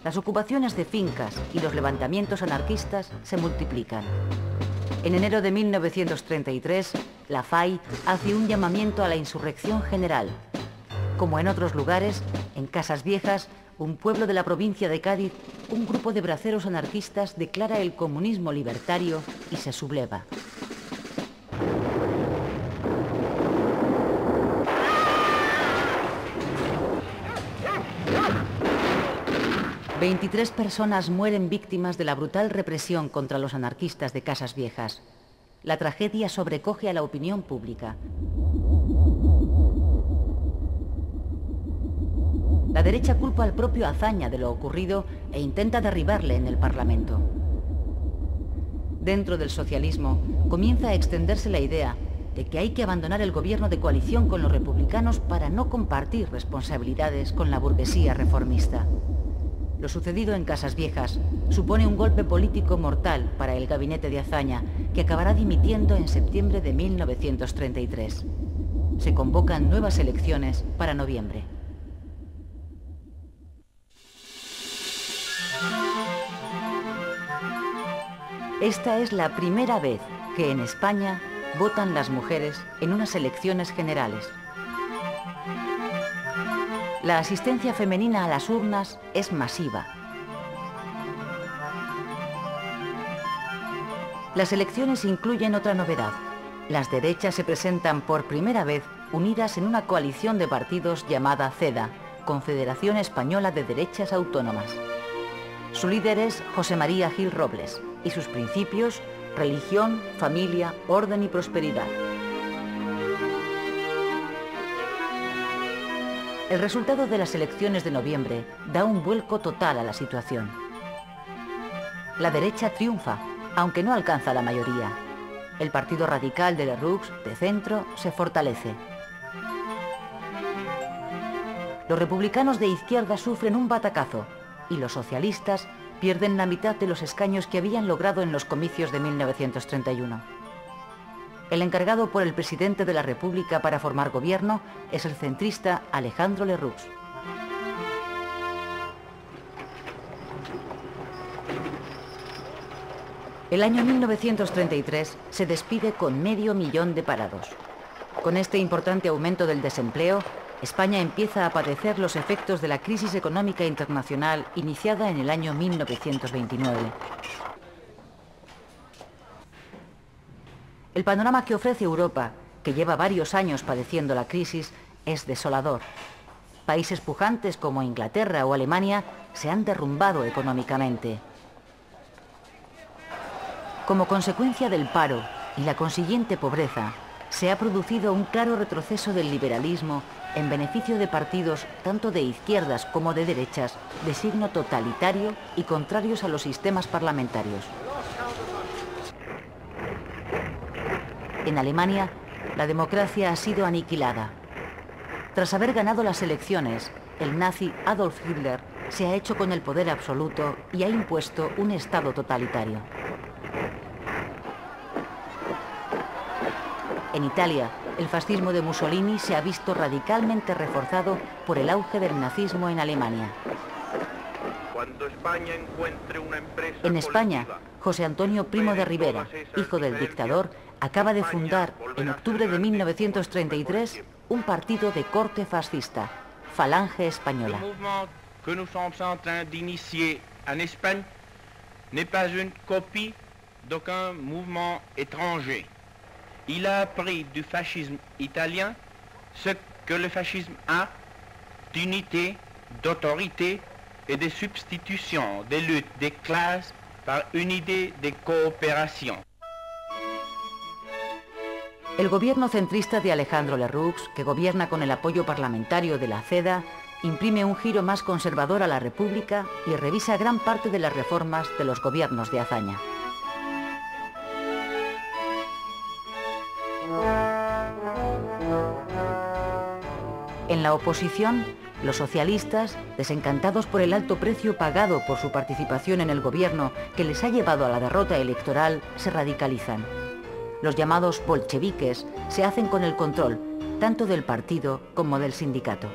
las ocupaciones de fincas y los levantamientos anarquistas se multiplican. En enero de 1933, la FAI hace un llamamiento a la insurrección general. Como en otros lugares, en Casas Viejas, un pueblo de la provincia de Cádiz, un grupo de braceros anarquistas declara el comunismo libertario y se subleva. ...23 personas mueren víctimas de la brutal represión contra los anarquistas de Casas Viejas. La tragedia sobrecoge a la opinión pública. La derecha culpa al propio Azaña de lo ocurrido e intenta derribarle en el Parlamento. Dentro del socialismo comienza a extenderse la idea de que hay que abandonar el gobierno de coalición con los republicanos para no compartir responsabilidades con la burguesía reformista. Lo sucedido en Casas Viejas supone un golpe político mortal para el gabinete de Azaña, que acabará dimitiendo en septiembre de 1933. Se convocan nuevas elecciones para noviembre. Esta es la primera vez que en España votan las mujeres en unas elecciones generales. La asistencia femenina a las urnas es masiva. Las elecciones incluyen otra novedad. Las derechas se presentan por primera vez unidas en una coalición de partidos llamada CEDA, Confederación Española de Derechas Autónomas. Su líder es José María Gil Robles y sus principios: religión, familia, orden y prosperidad. El resultado de las elecciones de noviembre da un vuelco total a la situación. La derecha triunfa, aunque no alcanza la mayoría. El Partido Radical de Lerroux, de centro, se fortalece. Los republicanos de izquierda sufren un batacazo y los socialistas pierden la mitad de los escaños que habían logrado en los comicios de 1931. El encargado por el presidente de la República para formar gobierno es el centrista Alejandro Lerroux. El año 1933 se despide con 500.000 de parados. Con este importante aumento del desempleo, España empieza a padecer los efectos de la crisis económica internacional iniciada en el año 1929. El panorama que ofrece Europa, que lleva varios años padeciendo la crisis, es desolador. Países pujantes como Inglaterra o Alemania se han derrumbado económicamente. Como consecuencia del paro y la consiguiente pobreza, se ha producido un claro retroceso del liberalismo en beneficio de partidos tanto de izquierdas como de derechas de signo totalitario y contrarios a los sistemas parlamentarios. En Alemania, la democracia ha sido aniquilada. Tras haber ganado las elecciones, el nazi Adolf Hitler se ha hecho con el poder absoluto y ha impuesto un Estado totalitario. En Italia, el fascismo de Mussolini se ha visto radicalmente reforzado por el auge del nazismo en Alemania. En España, José Antonio Primo de Rivera, hijo del dictador, acaba de fundar, en octubre de 1933, un partido de corte fascista, Falange Española. El movimiento que nous sommes en train d'initier en Espagne n'est pas une copie d'aucun mouvement étranger. Il a appris du fascisme italien ce que le fascisme a d'unité, d'autorité et de substitution des luttes des classes par une idée de coopération. El gobierno centrista de Alejandro Lerroux, que gobierna con el apoyo parlamentario de la CEDA, imprime un giro más conservador a la República y revisa gran parte de las reformas de los gobiernos de Azaña. En la oposición, los socialistas, desencantados por el alto precio pagado por su participación en el gobierno que les ha llevado a la derrota electoral, se radicalizan. Los llamados bolcheviques se hacen con el control, tanto del partido como del sindicato.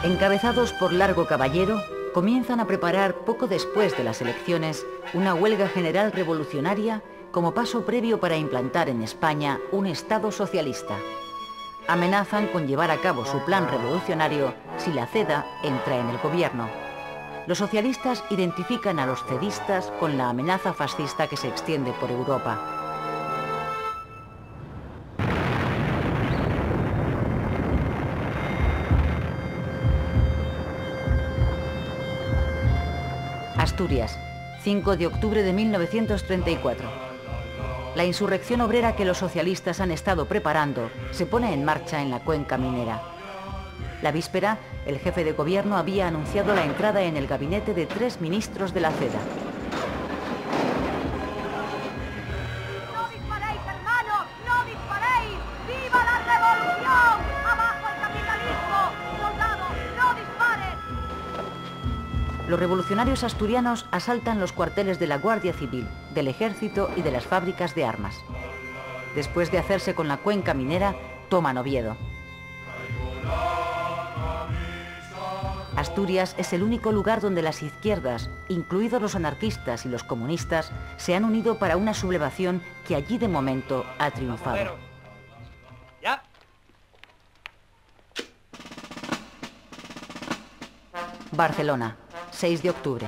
Encabezados por Largo Caballero, comienzan a preparar poco después de las elecciones una huelga general revolucionaria como paso previo para implantar en España un Estado socialista. Amenazan con llevar a cabo su plan revolucionario si la CEDA entra en el gobierno. Los socialistas identifican a los cedistas con la amenaza fascista que se extiende por Europa. Asturias, 5 de octubre de 1934. La insurrección obrera que los socialistas han estado preparando se pone en marcha en la cuenca minera. La víspera, el jefe de gobierno había anunciado la entrada en el gabinete de 3 ministros de la CEDA. ¡No disparéis, hermanos! ¡No disparéis! ¡Viva la revolución! ¡Abajo el capitalismo! ¡Soldados, no disparen! Los revolucionarios asturianos asaltan los cuarteles de la Guardia Civil, del Ejército y de las fábricas de armas. Después de hacerse con la cuenca minera, toman Oviedo. Asturias es el único lugar donde las izquierdas, incluidos los anarquistas y los comunistas, se han unido para una sublevación que allí de momento ha triunfado. ¿Ya? Barcelona, 6 de octubre.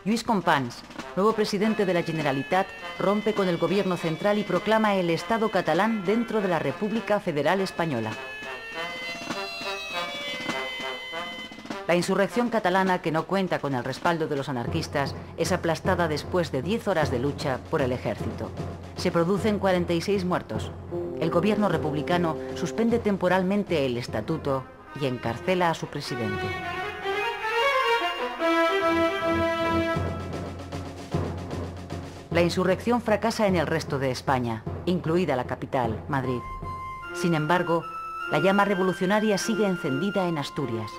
Lluís Companys, nuevo presidente de la Generalitat, rompe con el gobierno central y proclama el Estado catalán dentro de la República Federal Española. La insurrección catalana, que no cuenta con el respaldo de los anarquistas, es aplastada después de 10 horas de lucha por el ejército. Se producen 46 muertos. El gobierno republicano suspende temporalmente el estatuto y encarcela a su presidente. La insurrección fracasa en el resto de España, incluida la capital, Madrid. Sin embargo, la llama revolucionaria sigue encendida en Asturias.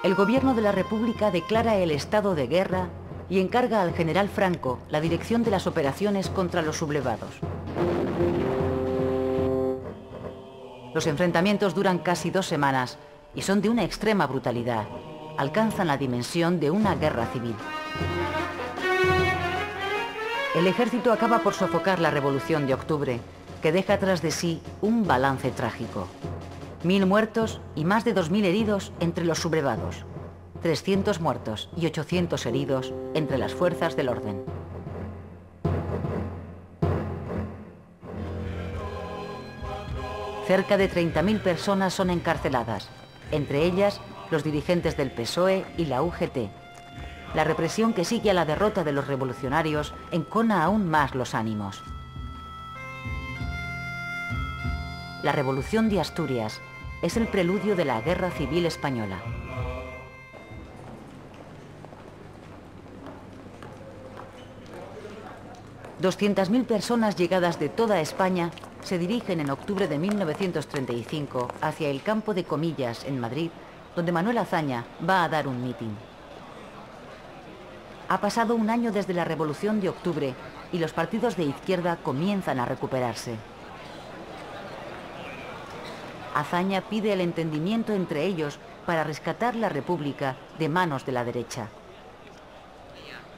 El gobierno de la República declara el estado de guerra y encarga al general Franco la dirección de las operaciones contra los sublevados. Los enfrentamientos duran casi 2 semanas y son de una extrema brutalidad. Alcanzan la dimensión de una guerra civil. El ejército acaba por sofocar la Revolución de Octubre, que deja tras de sí un balance trágico. 1000 muertos y más de 2000 heridos entre los sublevados. 300 muertos y 800 heridos entre las fuerzas del orden. Cerca de 30.000 personas son encarceladas, entre ellas los dirigentes del PSOE y la UGT. La represión que sigue a la derrota de los revolucionarios encona aún más los ánimos. La Revolución de Asturias es el preludio de la Guerra Civil Española. $200.000 personas llegadas de toda España se dirigen en octubre de 1935 hacia el campo de Comillas, en Madrid, donde Manuel Azaña va a dar un mitin. Ha pasado un año desde la Revolución de Octubre y los partidos de izquierda comienzan a recuperarse. Azaña pide el entendimiento entre ellos para rescatar la República de manos de la derecha.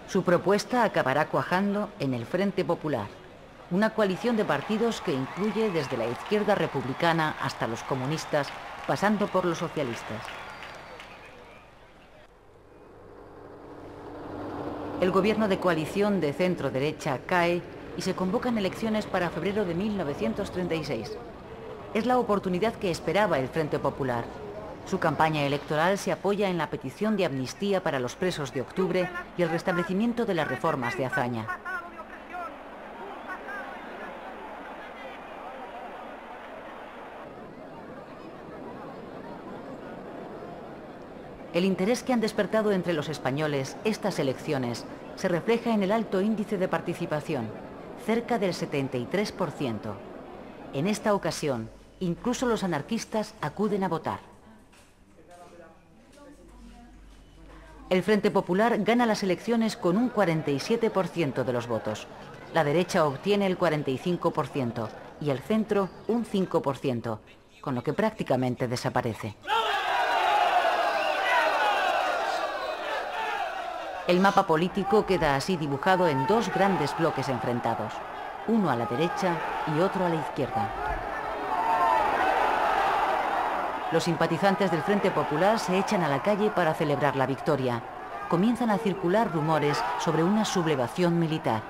Su propuesta acabará cuajando en el Frente Popular, una coalición de partidos que incluye desde la izquierda republicana hasta los comunistas, pasando por los socialistas. El gobierno de coalición de centro-derecha cae y se convocan elecciones para febrero de 1936. Es la oportunidad que esperaba el Frente Popular. Su campaña electoral se apoya en la petición de amnistía para los presos de octubre y el restablecimiento de las reformas de Azaña. El interés que han despertado entre los españoles estas elecciones se refleja en el alto índice de participación, cerca del 73%. En esta ocasión, incluso los anarquistas acuden a votar. El Frente Popular gana las elecciones con un 47% de los votos. La derecha obtiene el 45% y el centro un 5%, con lo que prácticamente desaparece. El mapa político queda así dibujado en dos grandes bloques enfrentados, uno a la derecha y otro a la izquierda. Los simpatizantes del Frente Popular se echan a la calle para celebrar la victoria. Comienzan a circular rumores sobre una sublevación militar.